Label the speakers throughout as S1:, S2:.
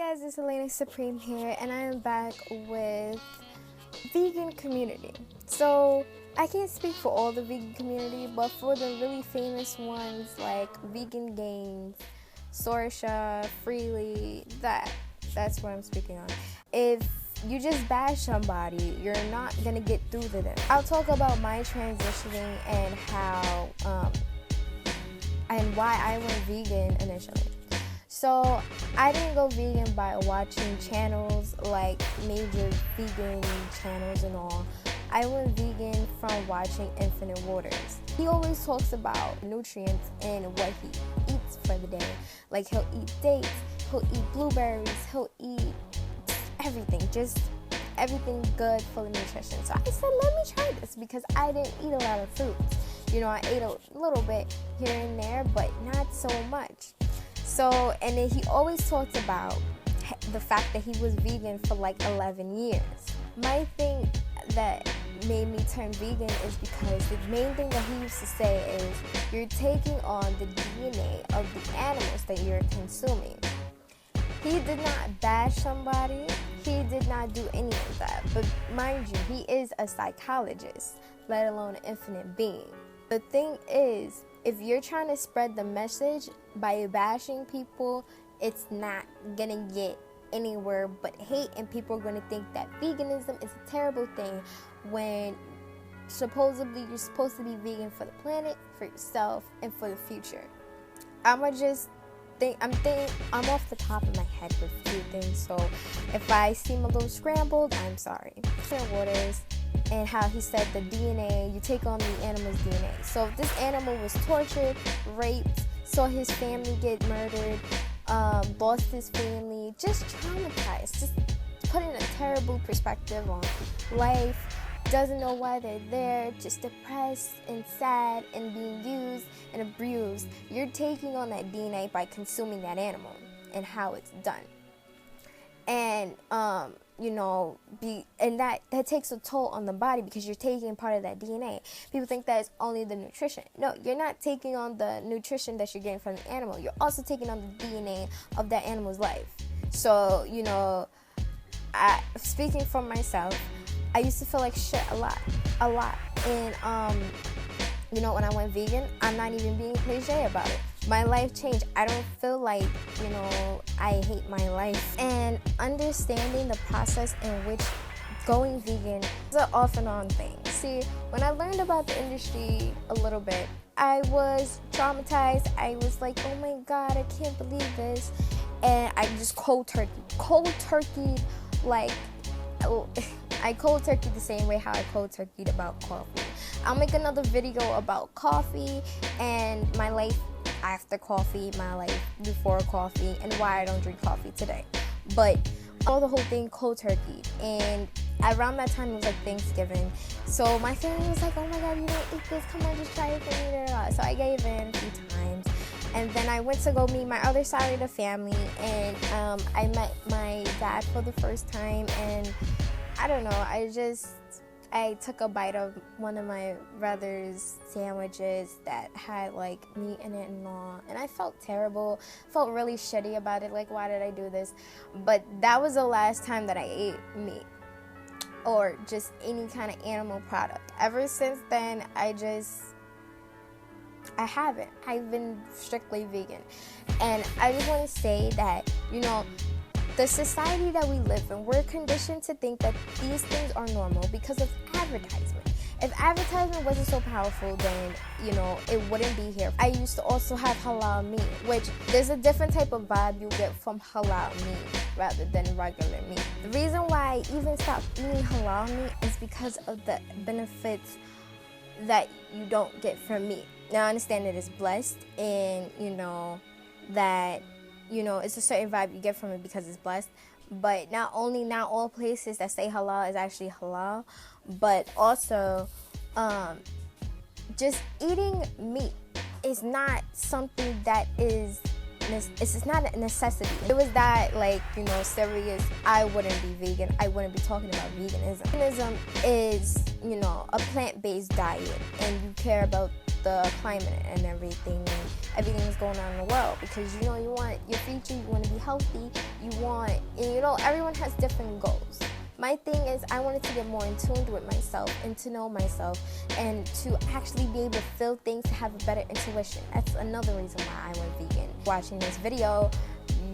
S1: guys, it's Elena Supreme here, and I am back with vegan community. So I can't speak for all the vegan community, but for the really famous ones like Vegan Gains, Sorsha, Freely, that's what I'm speaking on. If you just bash somebody, you're not gonna get through to them. I'll talk about my transitioning and how and why I went vegan initially. So I didn't go vegan by watching channels like major vegan channels and all. I went vegan from watching Infinite Waters. He always talks about nutrients and what he eats for the day. Like he'll eat dates, he'll eat blueberries, he'll eat everything, just everything good, full of nutrition. So I said, let me try this because I didn't eat a lot of fruits. You know, I ate a little bit here and there, but not so much. So, and then he always talks about the fact that he was vegan for like 11 years. My thing that made me turn vegan is because the main thing that he used to say is you're taking on the DNA of the animals that you're consuming. He did not bash somebody. He did not do any of that. But mind you, he is a psychologist, let alone an infinite being. The thing is, if you're trying to spread the message by bashing people, it's not gonna get anywhere but hate, and people are gonna think that veganism is a terrible thing when supposedly you're supposed to be vegan for the planet, for yourself, and for the future. I'm off the top of my head with a few things, so if I seem a little scrambled, I'm sorry. Waters, and how he said the DNA, you take on the animal's DNA. So if this animal was tortured, raped, saw his family get murdered, lost his family, just traumatized, just put in a terrible perspective on life, doesn't know why they're there, just depressed and sad and being used and abused. You're taking on that DNA by consuming that animal and how it's done. And that takes a toll on the body because you're taking part of that DNA. People think that it's only the nutrition. No, you're not taking on the nutrition that you're getting from the animal. You're also taking on the DNA of that animal's life. So, speaking for myself, I used to feel like shit a lot. And, when I went vegan, I'm not even being cliche about it. My life changed. I don't feel like, I hate my life. And understanding the process in which going vegan is an off and on thing. See, when I learned about the industry a little bit, I was traumatized. I was like, oh my God, I can't believe this. And I just cold turkeyed, like, I cold turkeyed the same way how I cold turkeyed about coffee. I'll make another video about coffee and my life after coffee, my life before coffee, and why I don't drink coffee today. But all the whole thing cold turkey, and around that time it was like Thanksgiving, so my family was like, oh my God, you don't eat this, come on, just try it for me. So I gave in a few times, and then I went to go meet my other side of the family, and I met my dad for the first time, and I don't know, I took a bite of one of my brother's sandwiches that had like meat in it and all, and I felt terrible, felt really shitty about it, like why did I do this? But that was the last time that I ate meat or just any kind of animal product. Ever since then, I haven't. I've been strictly vegan. And I just want to say that, the society that we live in, we're conditioned to think that these things are normal because of advertisement. If advertisement wasn't so powerful, then, it wouldn't be here. I used to also have halal meat, which there's a different type of vibe you get from halal meat rather than regular meat. The reason why I even stopped eating halal meat is because of the benefits that you don't get from meat. Now, I understand that it's blessed and, that it's a certain vibe you get from it because it's blessed. But not all places that say halal is actually halal, but also just eating meat is not something that is, it's not a necessity. It was that, serious, I wouldn't be vegan. I wouldn't be talking about veganism. Veganism is, a plant-based diet, and you care about the climate and everything that's going on in the world, because you want your future, you want to be healthy, everyone has different goals. My thing is, I wanted to get more in tune with myself and to know myself and to actually be able to feel things, to have a better intuition. That's another reason why I went vegan. Watching this video,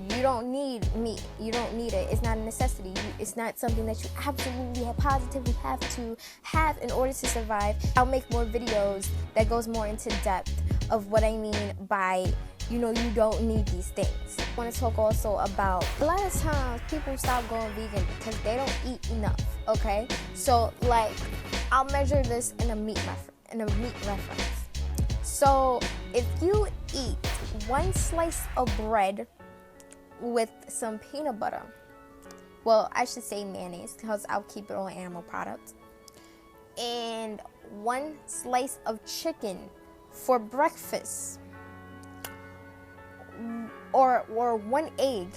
S1: you don't need meat. You don't need it. It's not a necessity. It's not something that you absolutely positively have to have in order to survive. I'll make more videos that goes more into depth of what I mean by, you don't need these things. I want to talk also about, a lot of times people stop going vegan because they don't eat enough, okay? So, I'll measure this in a meat reference. So, if you eat one slice of bread with some peanut butter, well, I should say mayonnaise, because I'll keep it on animal products, and one slice of chicken for breakfast, or one egg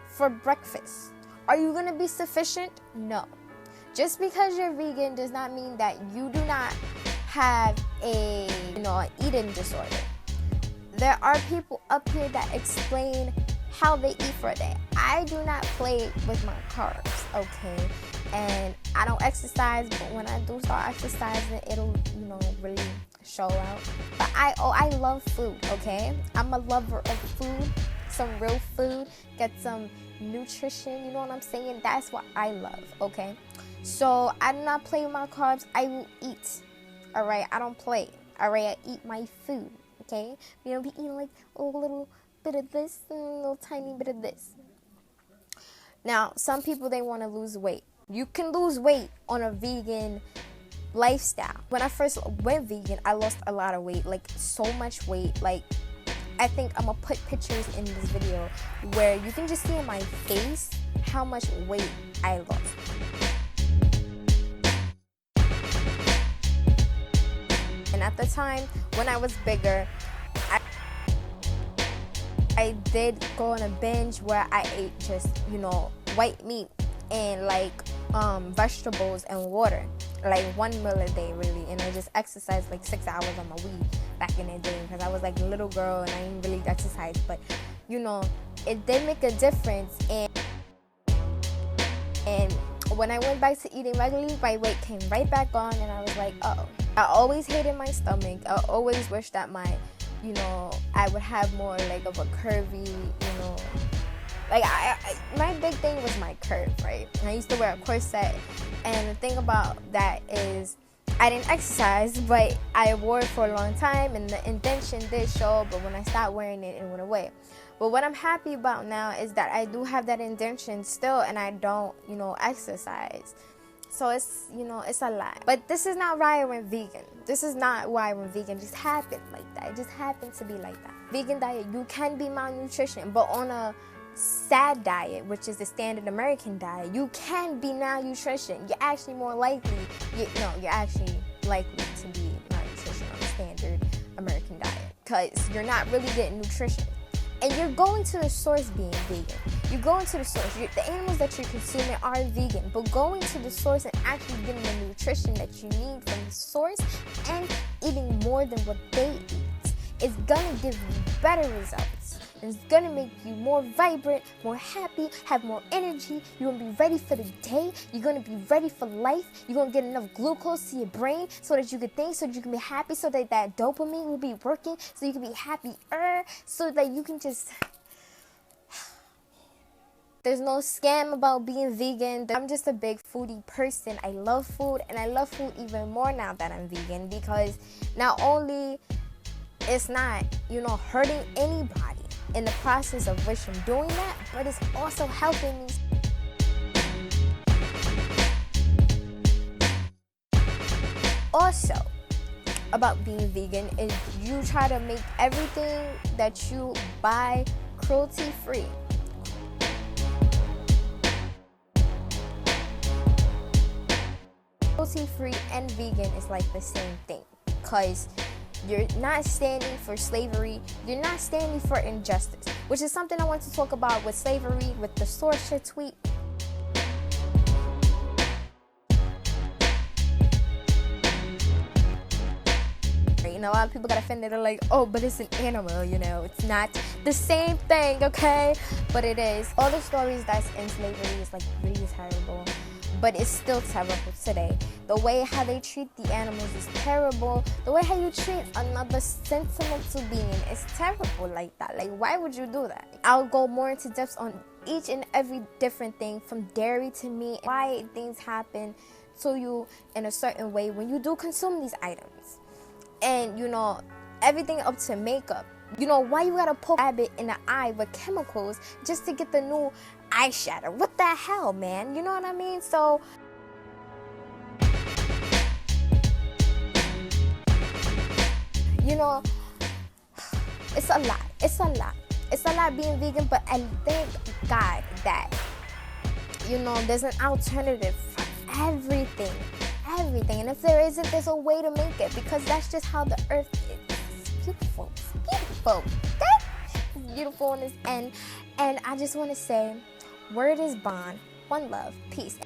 S1: for breakfast, are you going to be sufficient? No. Just because you're vegan does not mean that you do not have an eating disorder. There are people up here that explain how they eat for a day. I do not play with my carbs, okay? And I don't exercise, but when I do start exercising, it'll, really show out. But I love food, okay? I'm a lover of food, some real food, get some nutrition, you know what I'm saying? That's what I love, okay? So I do not play with my carbs. I will eat, all right? I don't play, all right? I eat my food, okay? You don't be eating like a little bit of this and a little tiny bit of this. Now, some people, they want to lose weight. You can lose weight on a vegan lifestyle. When I first went vegan, I lost a lot of weight, so much weight. I think I'm gonna put pictures in this video where you can just see in my face how much weight I lost. And at the time when I was bigger, I did go on a binge where I ate just, white meat and vegetables and water, 1 meal a day really, and I just exercised 6 hours on my weed back in the day, because I was a little girl and I didn't really exercise, but it did make a difference. And when I went back to eating regularly, my weight came right back on, and I was like, uh-oh. I always hated my stomach. I always wished that I would have more of a curvy, my big thing was my curve, right? I used to wear a corset, and the thing about that is I didn't exercise, but I wore it for a long time, and the indentation did show, but when I stopped wearing it, it went away. But what I'm happy about now is that I do have that indentation still, and I don't, exercise. So it's, it's a lot. But this is not why I went vegan. This is not why I went vegan. It just happened like that. It just happened to be like that. Vegan diet, you can be malnutrition, but on a SAD diet, which is the standard American diet, you can be malnutrition. You're actually more likely, you're actually likely to be malnutrition on the standard American diet, because you're not really getting nutrition. And you're going to the source being vegan. You're going to the source. The animals that you're consuming are vegan, but going to the source and actually getting the nutrition that you need from the source and eating more than what they eat is gonna give you better results. It's gonna make you more vibrant, more happy, have more energy. You're gonna be ready for the day. You're gonna be ready for life. You're gonna get enough glucose to your brain so that you can think, so that you can be happy, so that that dopamine will be working, so you can be happier, so that you can just... There's no scam about being vegan. I'm just a big foodie person. I love food, and I love food even more now that I'm vegan, because not only it's not, hurting anybody in the process of which I'm doing that, but it's also helping me. Also, about being vegan is you try to make everything that you buy cruelty-free. Cruelty-free and vegan is the same thing, because you're not standing for slavery, you're not standing for injustice, which is something I want to talk about with slavery, with the Sorsha tweet. a lot of people got offended. They're like, oh, but it's an animal, you know, it's not the same thing, okay? But it is. All the stories that's in slavery is like really terrible, but it's still terrible today. The way how they treat the animals is terrible. The way how you treat another sentimental being is terrible like that. Like, why would you do that? I'll go more into depth on each and every different thing, from dairy to meat, why things happen to you in a certain way when you do consume these items. And, you know, everything up to makeup. You know, why you gotta poke a rabbit in the eye with chemicals just to get the new eyeshadow? What the hell, man? You know what I mean? So, you know, it's a lot. It's a lot. It's a lot being vegan, but I thank God that, you know, there's an alternative for everything. Everything. And if there isn't, there's a way to make it, because that's just how the earth is. It's beautiful. It's beautiful. Okay? It's beautiful in this end. And I just want to say, word is bond. One love. Peace.